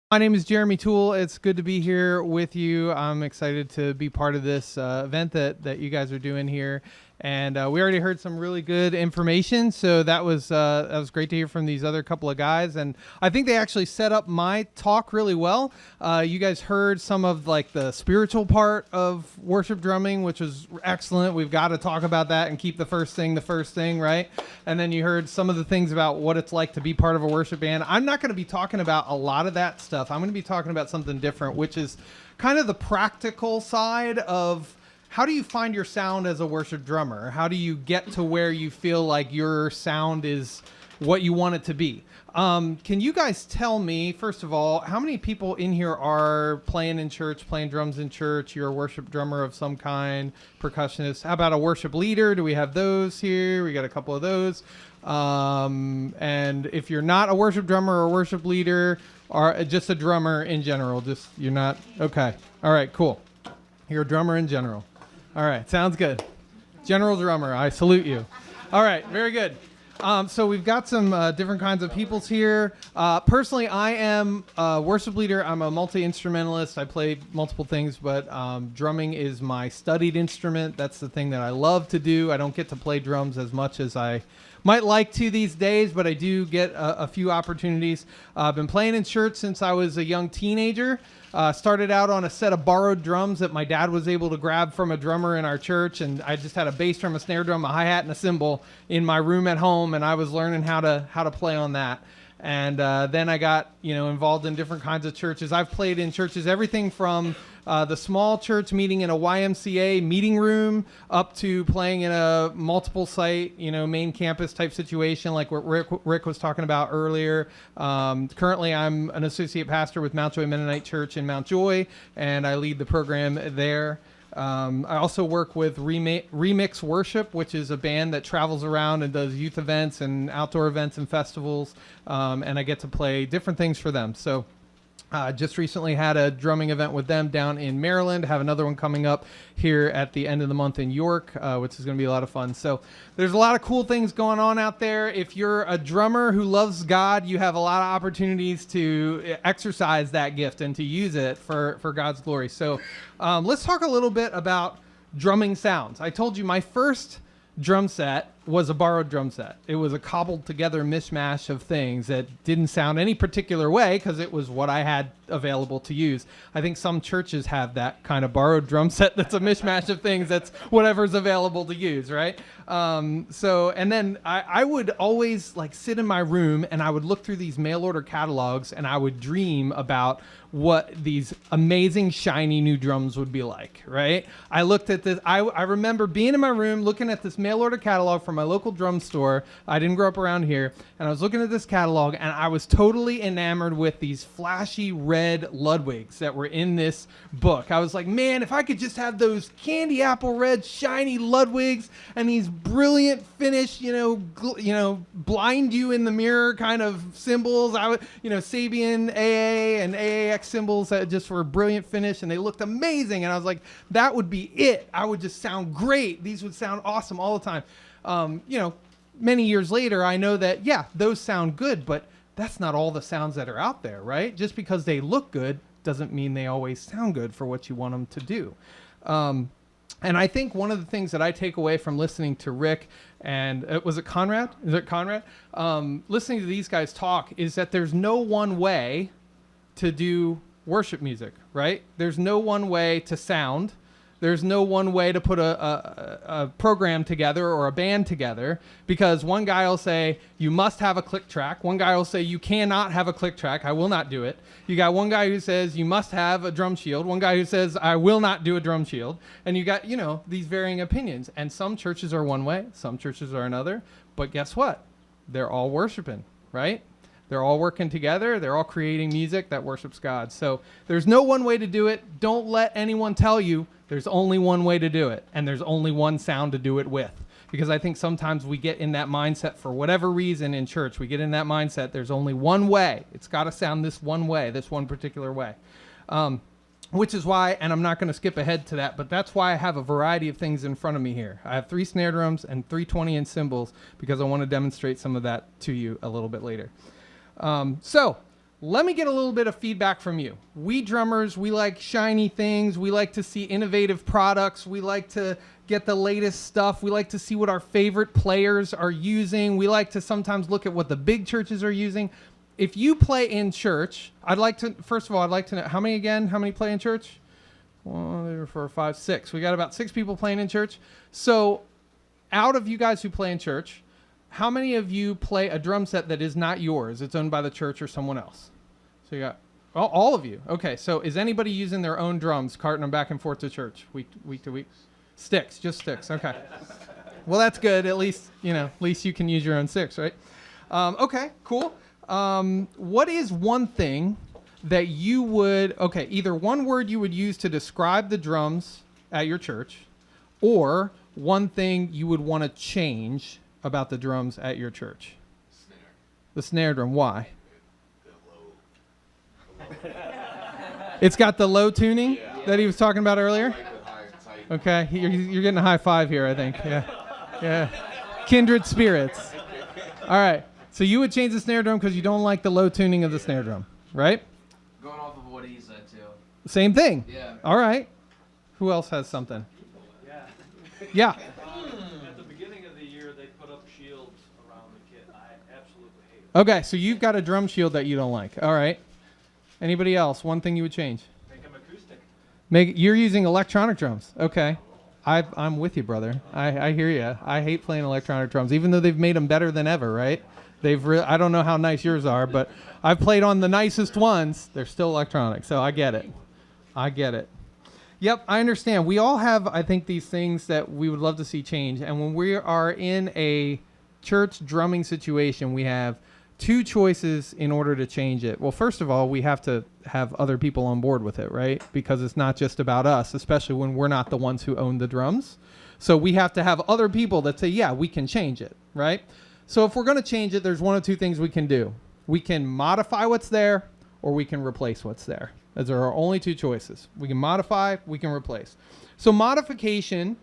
My name is Jeremy Tuel. It's good to be here with you. I'm excited to be part of this event that you guys are doing here. And we already heard some really good information, so that was great to hear from these other couple of guys. And I think they actually set up my talk really well. You guys heard some of like the spiritual part of worship drumming, which was excellent. We've got to talk about that and keep the first thing, right? And then you heard some of the things about what it's like to be part of a worship band. I'm not going to be talking about a lot of that stuff. I'm going to be talking about something different, which is kind of the practical side of how do you find your sound as a worship drummer? How do you get to where you feel like your sound is what you want it to be? Can you guys tell me, first of all, how many people in here are playing in church, playing drums in church? You're a worship drummer of some kind, percussionist. How about a worship leader? Do we have those here? We got a couple of those. And if you're not a worship drummer or a worship leader, or just a drummer in general, you're not? Okay. All right, cool. You're a drummer in general. All right, sounds good. General drummer, I salute you. All right, very good. So we've got some different kinds of peoples here. Personally, I am a worship leader. I'm a multi-instrumentalist. I play multiple things, but drumming is my studied instrument. That's the thing that I love to do. I don't get to play drums as much as I might like to these days, but I do get a few opportunities. I've been playing in church since I was a young teenager. Started out on a set of borrowed drums that my dad was able to grab from a drummer in our church, and I just had a bass drum, a snare drum, a hi-hat, and a cymbal in my room at home, and I was learning how to play on that. And then I got involved in different kinds of churches. I've played in churches, everything from the small church meeting in a YMCA meeting room up to playing in a multiple site, main campus type situation like what Rick was talking about earlier. Currently, I'm an associate pastor with Joy Mennonite Church in Mount Joy, and I lead the program there. I also work with Remix Worship, which is a band that travels around and does youth events and outdoor events and festivals, and I get to play different things for them. So just recently had a drumming event with them down in Maryland. Have another one coming up here at the end of the month in York, which is going to be a lot of fun. So there's a lot of cool things going on out there. If you're a drummer who loves God, you have a lot of opportunities to exercise that gift and to use it for God's glory. So let's talk a little bit about drumming sounds. I told you my first drum set was a borrowed drum set. It was a cobbled together mishmash of things that didn't sound any particular way because it was what I had available to use. I think some churches have that kind of borrowed drum set that's a mishmash of things that's whatever's available to use, right? And then I would always sit in my room and I would look through these mail order catalogs and I would dream about what these amazing shiny new drums would be like, right? I looked at this, I remember being in my room looking at this mail order catalog from my local drum store. I didn't grow up around here, and I was looking at this catalog and I was totally enamored with these flashy red Ludwigs that were in this book. I was like, man, if I could just have those candy apple red shiny Ludwigs and these brilliant finish, blind you in the mirror kind of cymbals. I would, Sabian AA and AAX cymbals that just were brilliant finish and they looked amazing. And I was like, that would be it. I would just sound great. These would sound awesome all the time. Many years later, I know that, yeah, those sound good, but that's not all the sounds that are out there, right? Just because they look good doesn't mean they always sound good for what you want them to do. And I think one of the things that I take away from listening to Rick and was it Coenraad? Is it Coenraad? Listening to these guys talk is that there's no one way to do worship music, right? There's no one way to sound. There's no one way to put a program together or a band together, because one guy will say, you must have a click track. One guy will say, you cannot have a click track. I will not do it. You got one guy who says, you must have a drum shield. One guy who says, I will not do a drum shield. And you got, these varying opinions. And some churches are one way, some churches are another. But guess what? They're all worshiping, right? They're all working together. They're all creating music that worships God. So there's no one way to do it. Don't let anyone tell you there's only one way to do it, and there's only one sound to do it with. Because I think sometimes we get in that mindset for whatever reason in church. We get in that mindset, there's only one way. It's got to sound this one way, this one particular way. Which is why, and I'm not going to skip ahead to that, but that's why I have a variety of things in front of me here. I have 3 snare drums and 3 20-inch cymbals because I want to demonstrate some of that to you a little bit later. So let me get a little bit of feedback from you. We drummers, we like shiny things. We like to see innovative products. We like to get the latest stuff. We like to see what our favorite players are using. We like to sometimes look at what the big churches are using. If you play in church, first of all, I'd like to know, how many play in church? 1, 2, 3, 4, 5, 6. We got about 6 people playing in church. So out of you guys who play in church, how many of you play a drum set that is not yours? It's owned by the church or someone else. So you got all of you. Okay, so is anybody using their own drums, carting them back and forth to church week to week? Sticks, just sticks. Okay. Well, that's good. At least you can use your own sticks, right? Okay, cool. What is one thing that you would, either one word you would use to describe the drums at your church, or one thing you would want to change about the drums at your church? Snare. The snare drum. Why? The low. It's got the low tuning that he was talking about earlier? Like the high, tight. Okay, you're getting a high five here, I think. Yeah. Kindred spirits. All right. So you would change the snare drum because you don't like the low tuning of the snare drum, right? Going off of what he said, too. Same thing. Yeah. All right. Who else has something? Yeah. Yeah. At the beginning of the year, they put up shields around the kit. I absolutely hate it. Okay, so you've got a drum shield that you don't like. All right. Anybody else? One thing you would change? Make them acoustic. You're using electronic drums. Okay. I'm with you, brother. I hear you. I hate playing electronic drums, even though they've made them better than ever, right? I don't know how nice yours are, but I've played on the nicest ones. They're still electronic, so I get it. Yep, I understand. We all have, I think, these things that we would love to see change. And when we are in a church drumming situation, we have 2 choices in order to change it. Well, first of all, we have to have other people on board with it, right? Because it's not just about us, especially when we're not the ones who own the drums. So we have to have other people that say, yeah, we can change it, right? So if we're going to change it, there's 1 of 2 things we can do. We can modify what's there, or we can replace what's there. Those are our only 2 choices. We can modify, we can replace. So modification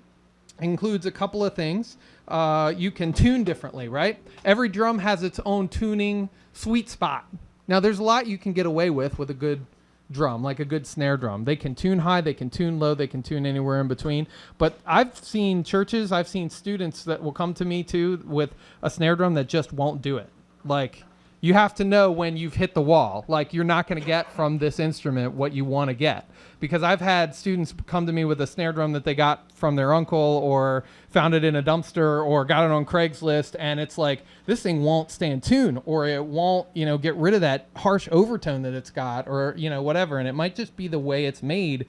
includes a couple of things. You can tune differently, right? Every drum has its own tuning sweet spot. Now, there's a lot you can get away with a good drum, like a good snare drum. They can tune high, they can tune low, they can tune anywhere in between. But I've seen students that will come to me too with a snare drum that just won't do it. Like, you have to know when you've hit the wall. Like, you're not going to get from this instrument what you want to get. Because I've had students come to me with a snare drum that they got from their uncle or found it in a dumpster or got it on Craigslist, and it's like, this thing won't stay in tune, or it won't, get rid of that harsh overtone that it's got, or, whatever. And it might just be the way it's made.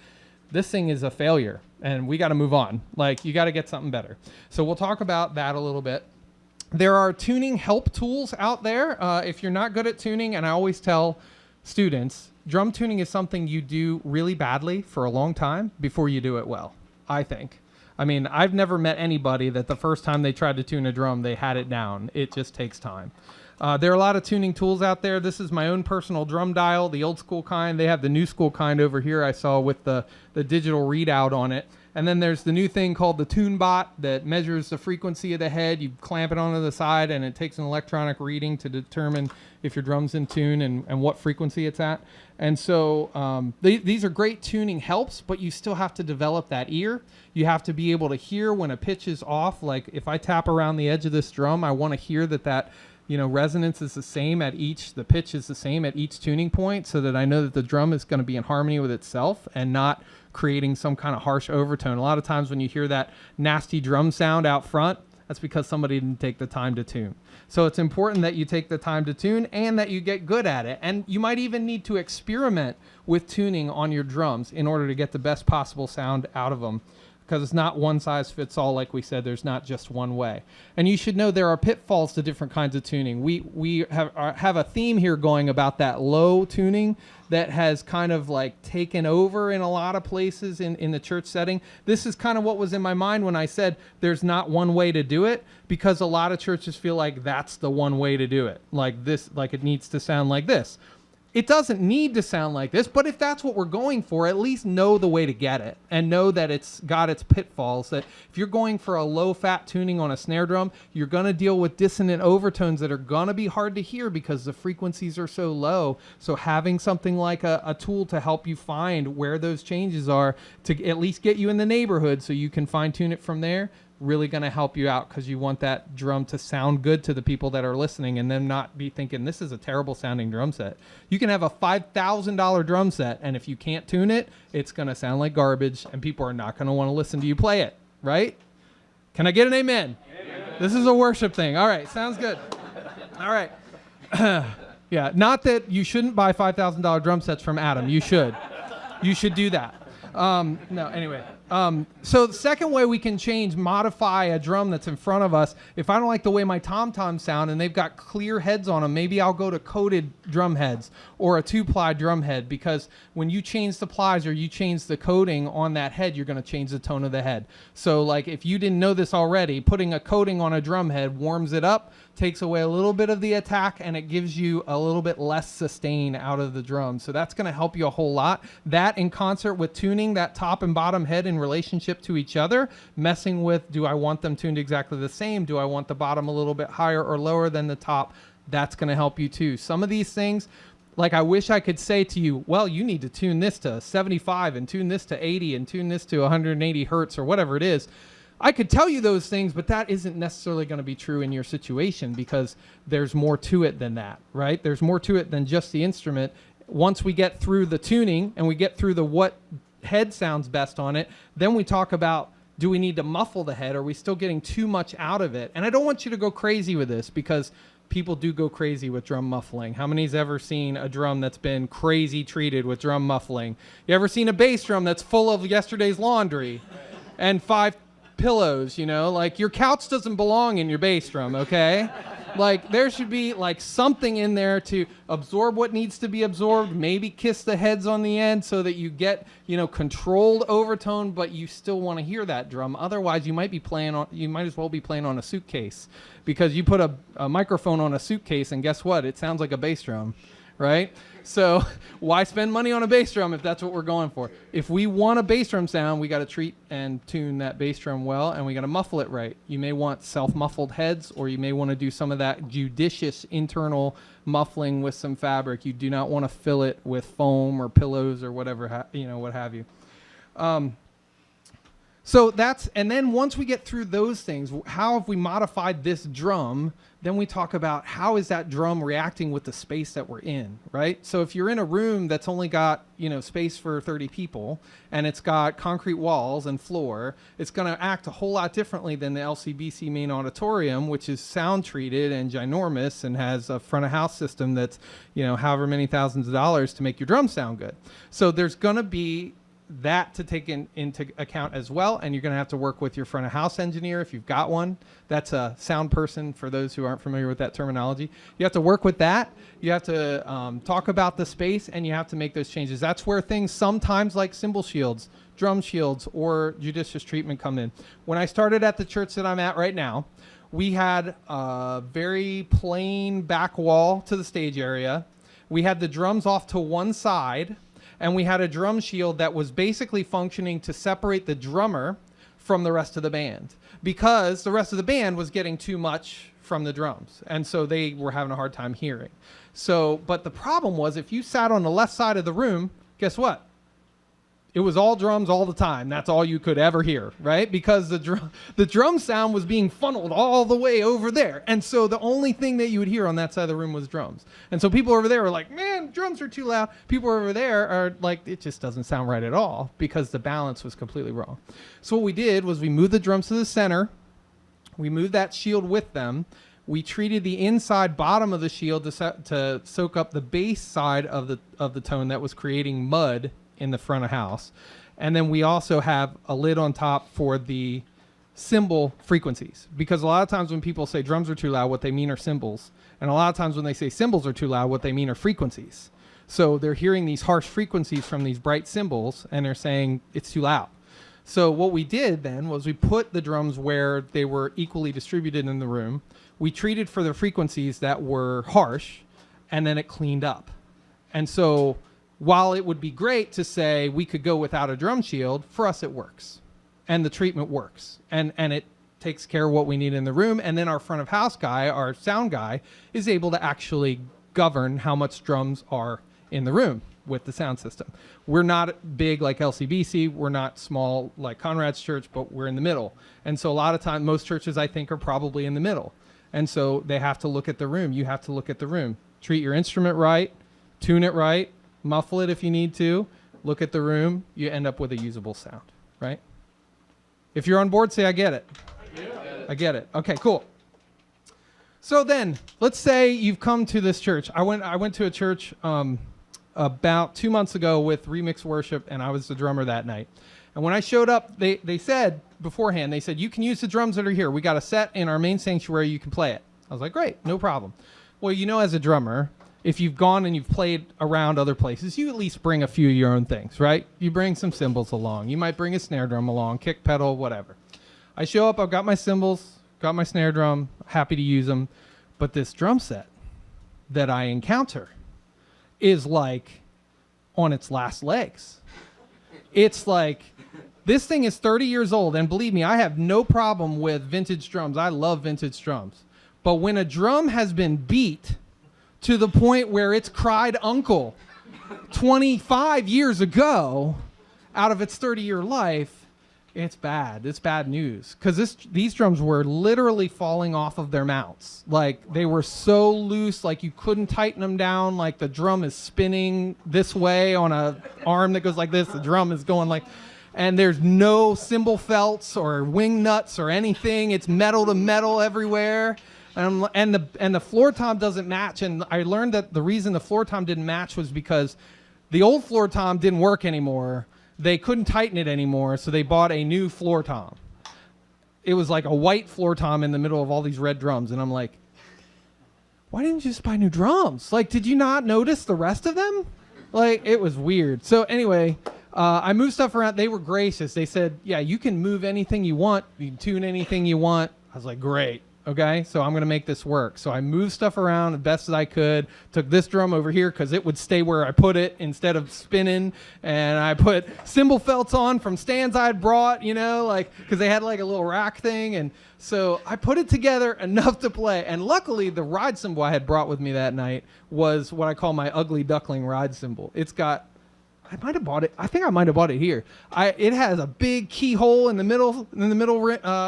This thing is a failure, and we got to move on. Like, you got to get something better. So we'll talk about that a little bit. There are tuning help tools out there. If you're not good at tuning, and I always tell students, drum tuning is something you do really badly for a long time before you do it well, I think. I mean, I've never met anybody that the first time they tried to tune a drum, they had it down. It just takes time. There are a lot of tuning tools out there. This is my own personal drum dial, the old school kind. They have the new school kind over here I saw with the digital readout on it. And then there's the new thing called the TuneBot that measures the frequency of the head. You clamp it onto the side, and it takes an electronic reading to determine if your drum's in tune and what frequency it's at. And so these are great tuning helps, but you still have to develop that ear. You have to be able to hear when a pitch is off. Like, if I tap around the edge of this drum, I want to hear that resonance is the same the pitch is the same at each tuning point, so that I know that the drum is going to be in harmony with itself and not creating some kind of harsh overtone. A lot of times when you hear that nasty drum sound out front, that's because somebody didn't take the time to tune. So it's important that you take the time to tune and that you get good at it. And you might even need to experiment with tuning on your drums in order to get the best possible sound out of them. Because it's not one size fits all, like we said. There's not just one way. And you should know there are pitfalls to different kinds of tuning. We have a theme here going about that low tuning that has kind of like taken over in a lot of places in the church setting. This is kind of what was in my mind when I said there's not one way to do it, because a lot of churches feel like that's the one way to do it. Like this, like it needs to sound like this. it doesn't need to sound like this, but if that's what we're going for, at least know the way to get it and know that it's got its pitfalls. That if you're going for a low-fat tuning on a snare drum, you're going to deal with dissonant overtones that are going to be hard to hear because the frequencies are so low. So having something like a tool to help you find where those changes are to at least get you in the neighborhood so you can fine-tune it from there, really going to help you out, because you want that drum to sound good to the people that are listening and them not be thinking this is a terrible sounding drum set. You can have a $5,000 drum set, and if you can't tune it, it's going to sound like garbage and people are not going to want to listen to you play it, right? Can I get an amen? Amen. This is a worship thing. All right, sounds good. All right. Yeah, not that you shouldn't buy $5,000 drum sets from Adam. You should. You should do that. No, anyway. So the second way we can modify a drum that's in front of us, if I don't like the way my tom-toms sound and they've got clear heads on them, maybe I'll go to coated drum heads or a 2-ply drum head, because when you change the plies or you change the coating on that head, you're going to change the tone of the head. So like if you didn't know this already, putting a coating on a drum head warms it up, takes away a little bit of the attack, and it gives you a little bit less sustain out of the drum. So that's going to help you a whole lot. That in concert with tuning that top and bottom head in relationship to each other, messing with, do I want them tuned exactly the same? Do I want the bottom a little bit higher or lower than the top? That's going to help you too. Some of these things, like I wish I could say to you, well, you need to tune this to 75 and tune this to 80 and tune this to 180 hertz or whatever it is. I could tell you those things, but that isn't necessarily going to be true in your situation, because there's more to it than that, right? There's more to it than just the instrument. Once we get through the tuning and we get through the what head sounds best on it, then we talk about, do we need to muffle the head? Are we still getting too much out of it? And I don't want you to go crazy with this, because people do go crazy with drum muffling. How many's ever seen a drum that's been crazy treated with drum muffling? You ever seen a bass drum that's full of yesterday's laundry and 5 pillows? You know, like, your couch doesn't belong in your bass drum, okay? Like, there should be like something in there to absorb what needs to be absorbed, maybe kiss the heads on the end so that you get, you know, controlled overtone, but you still want to hear that drum. Otherwise, you might as well be playing on a suitcase, because you put a microphone on a suitcase and guess what? It sounds like a bass drum, right? So why spend money on a bass drum if that's what we're going for? If we want a bass drum sound, we got to treat and tune that bass drum well, and we got to muffle it right. You may want self-muffled heads, or you may want to do some of that judicious internal muffling with some fabric. You do not want to fill it with foam or pillows or whatever, what have you. So that's, and then once we get through those things, how have we modified this drum? Then we talk about how is that drum reacting with the space that we're in, right? So if you're in a room that's only got, space for 30 people, and it's got concrete walls and floor, it's going to act a whole lot differently than the LCBC main auditorium, which is sound treated and ginormous and has a front of house system that's, however many thousands of dollars to make your drum sound good. So there's going to be that to take into account as well, and you're going to have to work with your front of house engineer if you've got one. That's a sound person, for those who aren't familiar with that terminology. You have to work with that. You have to talk about the space, and you have to make those changes. That's where things sometimes like cymbal shields, drum shields, or judicious treatment come in. When I started at the church that I'm at right now, we had a very plain back wall to the stage area. We had the drums off to one side, and we had a drum shield that was basically functioning to separate the drummer from the rest of the band, because the rest of the band was getting too much from the drums, and so they were having a hard time hearing. So, but the problem was, if you sat on the left side of the room, guess what? It was all drums all the time. That's all you could ever hear, right? Because the drum sound was being funneled all the way over there. And so the only thing that you would hear on that side of the room was drums. And so people over there were like, man, drums are too loud. People over there are like, it just doesn't sound right at all, because the balance was completely wrong. So what we did was we moved the drums to the center. We moved that shield with them. We treated the inside bottom of the shield to soak up the bass side of the tone that was creating mud in the front of house. And then we also have a lid on top for the cymbal frequencies, because a lot of times when people say drums are too loud, what they mean are cymbals, and a lot of times when they say cymbals are too loud, what they mean are frequencies. So they're hearing these harsh frequencies from these bright cymbals, and they're saying it's too loud. So what we did then was we put the drums where they were equally distributed in the room. We treated for the frequencies that were harsh, and then it cleaned up. And so while it would be great to say we could go without a drum shield, for us it works. And the treatment works. And it takes care of what we need in the room. And then our front of house guy, our sound guy, is able to actually govern how much drums are in the room with the sound system. We're not big like LCBC. We're not small like Coenraad's church, but we're in the middle. And so a lot of time, most churches I think are probably in the middle. And so they have to look at the room. You have to look at the room. Treat your instrument right, tune it right, muffle it if you need to, look at the room. You end up with a usable sound, right? If you're on board, say I get it. I get it. Okay, cool. So then, let's say you've come to this church. I went to a church about 2 months ago with Remix Worship, and I was the drummer that night. And when I showed up, they said beforehand, they said, you can use the drums that are here. We got a set in our main sanctuary. You can play it. I was like, great, no problem. Well, you know, as a drummer, if you've gone and you've played around other places, you at least bring a few of your own things, right? You bring some cymbals along. You might bring a snare drum along, kick pedal, whatever. I show up, I've got my cymbals, got my snare drum, happy to use them. But this drum set that I encounter is like on its last legs. It's like, this thing is 30 years old, and believe me, I have no problem with vintage drums. I love vintage drums. But when a drum has been beat to the point where it's cried uncle 25 years ago out of its 30-year life, it's bad. It's bad news. Because these drums were literally falling off of their mounts. Like, they were so loose, like you couldn't tighten them down. Like, the drum is spinning this way on a arm that goes like this. The drum is going like... And there's no cymbal felts or wing nuts or anything. It's metal to metal everywhere. And the floor tom doesn't match. And I learned that the reason the floor tom didn't match was because the old floor tom didn't work anymore. They couldn't tighten it anymore, so they bought a new floor tom. It was like a white floor tom in the middle of all these red drums. And I'm like, why didn't you just buy new drums? Like, did you not notice the rest of them? Like, it was weird. So anyway, I moved stuff around. They were gracious. They said, yeah, you can move anything you want. You can tune anything you want. I was like, great. Okay, so I'm going to make this work. So I moved stuff around the best as I could. Took this drum over here because it would stay where I put it instead of spinning. And I put cymbal felts on from stands I had brought, you know, like, because they had like a little rack thing. And so I put it together enough to play. And luckily, the ride cymbal I had brought with me that night was what I call my ugly duckling ride cymbal. It's got... I might have bought it. I think I might have bought it here. It has a big keyhole in the middle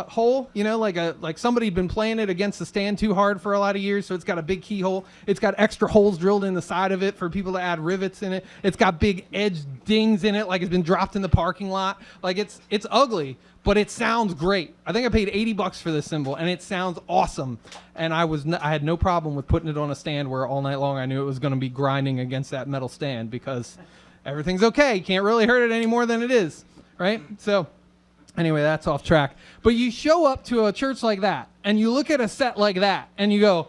hole. You know, like somebody'd been playing it against the stand too hard for a lot of years, so it's got a big keyhole. It's got extra holes drilled in the side of it for people to add rivets in it. It's got big edge dings in it, like it's been dropped in the parking lot. Like it's ugly, but it sounds great. I think I paid $80 for this cymbal, and it sounds awesome. And I had no problem with putting it on a stand where all night long I knew it was going to be grinding against that metal stand because everything's okay. Can't really hurt it any more than it is, right? So anyway, that's off track. But you show up to a church like that, and you look at a set like that, and you go,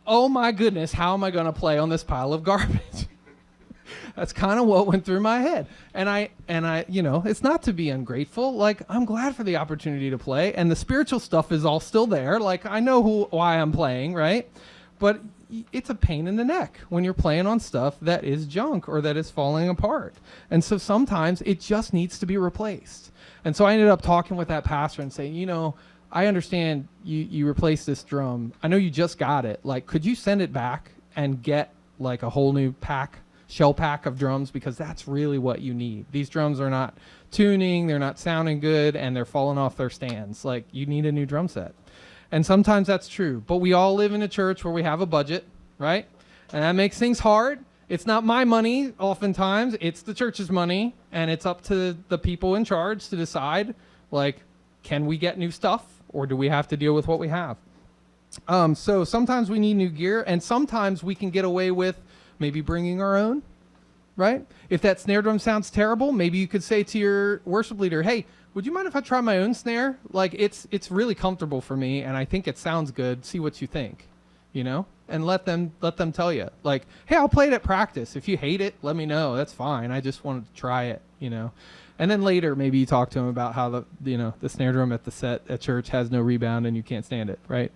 oh my goodness, how am I going to play on this pile of garbage? That's kind of what went through my head. And I, you know, it's not to be ungrateful. Like, I'm glad for the opportunity to play, and the spiritual stuff is all still there. Like, I know why I'm playing, right? But it's a pain in the neck when you're playing on stuff that is junk or that is falling apart. And so sometimes it just needs to be replaced. And so I ended up talking with that pastor and saying, you know, I understand you replaced this drum. I know you just got it. Like, could you send it back and get like a whole new shell pack of drums? Because that's really what you need. These drums are not tuning, they're not sounding good, and they're falling off their stands. Like, you need a new drum set. And sometimes that's true. But we all live in a church where we have a budget, right? And that makes things hard. It's not my money oftentimes. It's the church's money. And it's up to the people in charge to decide, like, can we get new stuff? Or do we have to deal with what we have? So sometimes we need new gear. And sometimes we can get away with maybe bringing our own, right? If that snare drum sounds terrible, maybe you could say to your worship leader, hey, would you mind if I try my own snare? Like, it's really comfortable for me, and I think it sounds good. See what you think, you know? And let them tell you. Like, hey, I'll play it at practice. If you hate it, let me know. That's fine. I just wanted to try it, you know? And then later, maybe you talk to them about how the snare drum at the set at church has no rebound and you can't stand it, right?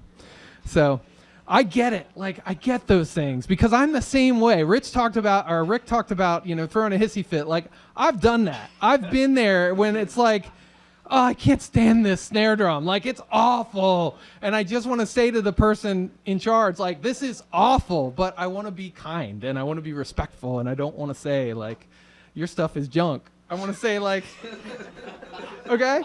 So, I get it. Like, I get those things because I'm the same way. Rick talked about, throwing a hissy fit. Like, I've done that. I've been there when it's like, oh, I can't stand this snare drum. Like, it's awful. And I just want to say to the person in charge, like, this is awful, but I want to be kind and I want to be respectful. And I don't want to say, like, your stuff is junk. I want to say, like, okay?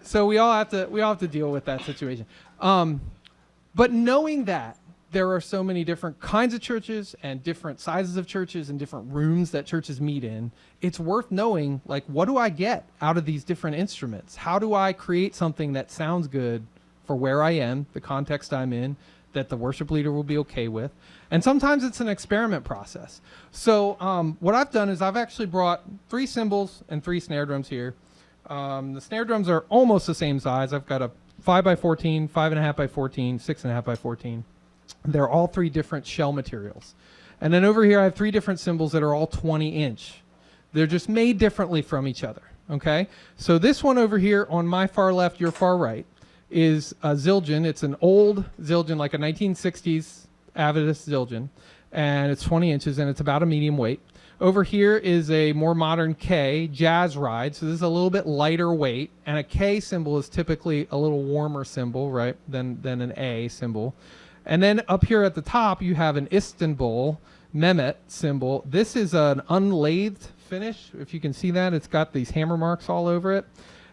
So we all have to deal with that situation. But knowing that there are so many different kinds of churches and different sizes of churches and different rooms that churches meet in, it's worth knowing, like, what do I get out of these different instruments? How do I create something that sounds good for where I am, the context I'm in, that the worship leader will be okay with? And sometimes it's an experiment process. So what I've done is I've actually brought 3 cymbals and 3 snare drums here. The snare drums are almost the same size. I've got a 5x14, 5.5x14, 6.5x14. They're all 3 different shell materials. And then over here I have 3 different cymbals that are all 20-inch. They're just made differently from each other, okay? So this one over here on my far left, your far right, is a Zildjian. It's an old Zildjian, like a 1960s Avidus Zildjian, and it's 20 inches, and it's about a medium weight. Over here is a more modern K, Jazz Ride, so this is a little bit lighter weight, and a K cymbal is typically a little warmer cymbal, right, than an A cymbal. And then up here at the top, you have an Istanbul Mehmet cymbal. This is an unlathed finish. If you can see that, it's got these hammer marks all over it.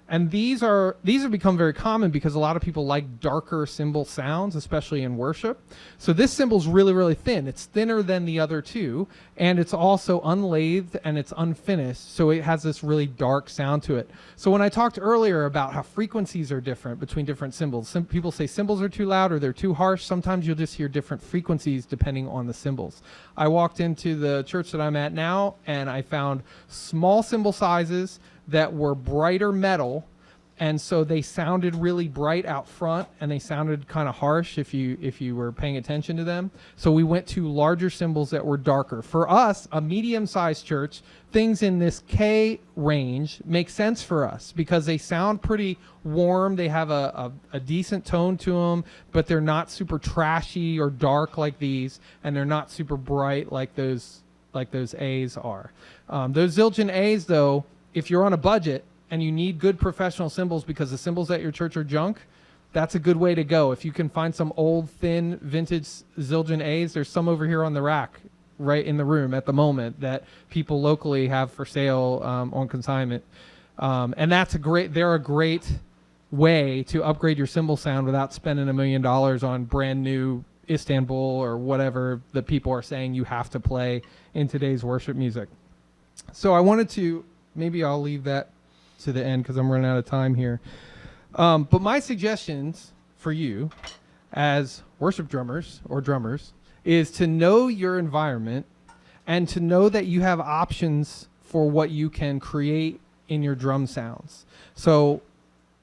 And these have become very common because a lot of people like darker cymbal sounds, especially in worship. So this cymbal's really, really thin. It's thinner than the other 2, and it's also unlathed and it's unfinished, so it has this really dark sound to it. So when I talked earlier about how frequencies are different between different cymbals, some people say cymbals are too loud or they're too harsh. Sometimes you'll just hear different frequencies depending on the cymbals. I walked into the church that I'm at now, and I found small cymbal sizes that were brighter metal, and so they sounded really bright out front, and they sounded kind of harsh if you were paying attention to them. So we went to larger cymbals that were darker. For us, a medium-sized church, things in this K range make sense for us because they sound pretty warm. They have a decent tone to them, but they're not super trashy or dark like these, and they're not super bright like those A's are. Those Zildjian A's, though, if you're on a budget and you need good professional cymbals because the cymbals at your church are junk, that's a good way to go. If you can find some old, thin, vintage Zildjian A's, there's some over here on the rack right in the room at the moment that people locally have for sale on consignment. And they're a great way to upgrade your cymbal sound without spending $1 million on brand new Istanbul or whatever the people are saying you have to play in today's worship music. So I wanted to, maybe I'll leave that to the end because I'm running out of time here. But my suggestions for you as worship drummers or drummers is to know your environment and to know that you have options for what you can create in your drum sounds. So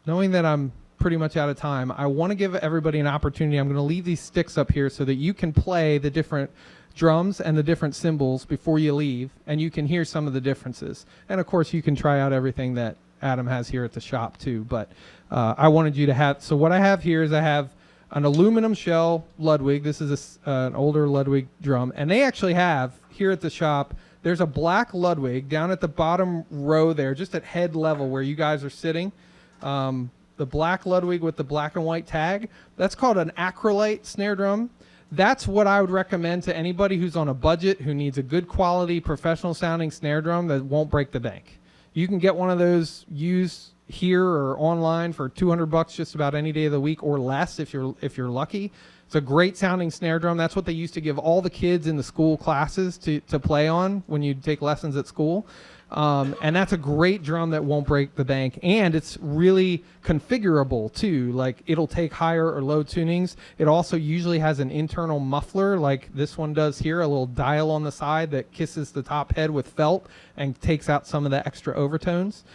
knowing that I'm pretty much out of time, I want to give everybody an opportunity. I'm going to leave these sticks up here so that you can play the different drums and the different cymbals before you leave, and you can hear some of the differences. And of course you can try out everything that Adam has here at the shop too, but I wanted you to have, so what I have here is I have an aluminum shell Ludwig. This is an older Ludwig drum, and they actually have here at the shop, there's a black Ludwig down at the bottom row there, just at head level where you guys are sitting. The black Ludwig with the black and white tag, that's called an acrylite snare drum. That's what I would recommend to anybody who's on a budget, who needs a good quality, professional sounding snare drum that won't break the bank. You can get one of those used here or online for $200 just about any day of the week or less if you're lucky. It's a great sounding snare drum. That's what they used to give all the kids in the school classes to play on when you take lessons at school. And that's a great drum that won't break the bank, and it's really configurable too. Like, it'll take higher or low tunings. It also usually has an internal muffler like this one does here, a little dial on the side that kisses the top head with felt and takes out some of the extra overtones.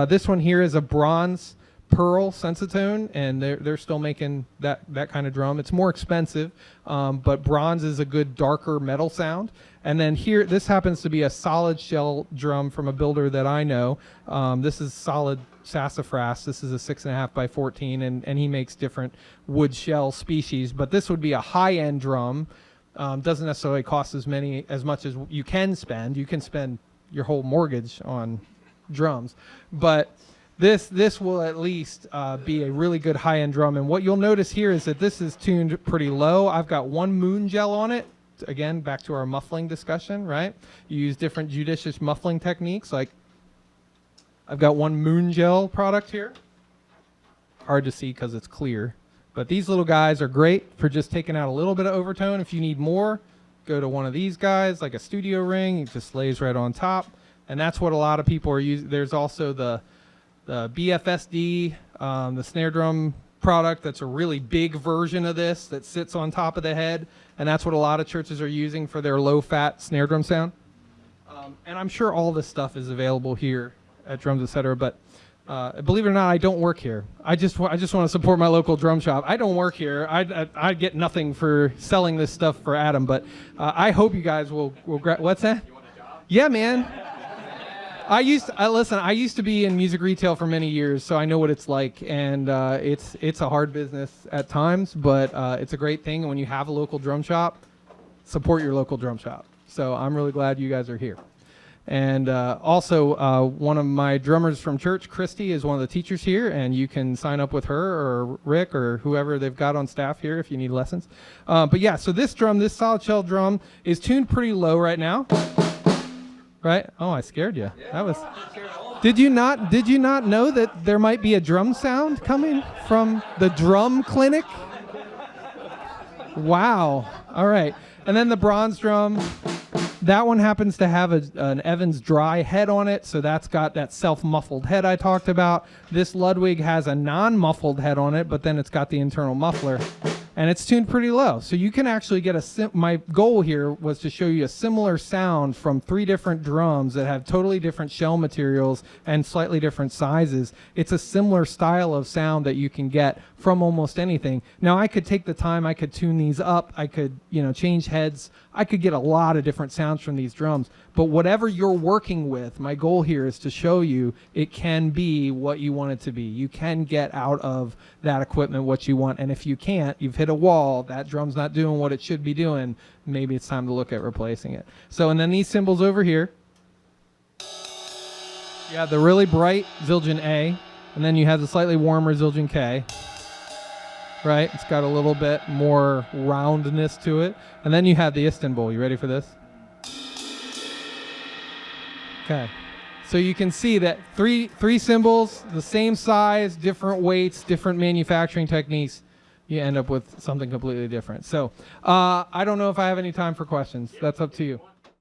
This one here is a bronze pearl sensitone, and they're still making that kind of drum. It's more expensive, but bronze is a good darker metal sound. And then here, this happens to be a solid shell drum from a builder that I know. This is solid sassafras. This is a 6.5 by 14, and he makes different wood shell species. But this would be a high-end drum. Doesn't necessarily cost as much as you can spend. You can spend your whole mortgage on drums, but this will at least be a really good high-end drum. And what you'll notice here is that this is tuned pretty low. I've got one moon gel on it. Again, back to our muffling discussion, right? You use different judicious muffling techniques. Like I've got one moon gel product here. Hard to see because it's clear, but these little guys are great for just taking out a little bit of overtone. If you need more, go to one of these guys, like a studio ring. It just lays right on top, and that's what a lot of people are using. There's also the BFSD, the snare drum product. That's a really big version of this that sits on top of the head, and that's what a lot of churches are using for their low-fat snare drum sound. And I'm sure all this stuff is available here at Drums Etc. But believe it or not, I don't work here. I just want to support my local drum shop. I don't work here. I get nothing for selling this stuff for Adam. But I hope you guys will what's that? You want a job? Yeah, man. I used to be in music retail for many years, so I know what it's like, and it's a hard business at times, but it's a great thing. And when you have a local drum shop, support your local drum shop. So I'm really glad you guys are here. And also, one of my drummers from church, Christy, is one of the teachers here, and you can sign up with her or Rick or whoever they've got on staff here if you need lessons. But yeah, so this solid shell drum is tuned pretty low right now. Right? Oh, I scared you. Yeah. That was. Did you not know that there might be a drum sound coming from the drum clinic? Wow. All right. And then the bronze drum, that one happens to have an Evans dry head on it, so that's got that self-muffled head I talked about. This Ludwig has a non-muffled head on it, but then it's got the internal muffler. And it's tuned pretty low. So you can actually get my goal here was to show you a similar sound from 3 different drums that have totally different shell materials and slightly different sizes. It's a similar style of sound that you can get from almost anything. Now I could take the time, I could tune these up, I could, change heads. I could get a lot of different sounds from these drums. But whatever you're working with, my goal here is to show you it can be what you want it to be. You can get out of that equipment what you want. And if you can't, you've hit a wall, that drum's not doing what it should be doing, maybe it's time to look at replacing it. So, and then these cymbals over here, you have the really bright Zildjian A, and then you have the slightly warmer Zildjian K. Right? It's got a little bit more roundness to it. And then you have the Istanbul. You ready for this? Okay. So you can see that three cymbals, the same size, different weights, different manufacturing techniques. You end up with something completely different. So I don't know if I have any time for questions. That's up to you.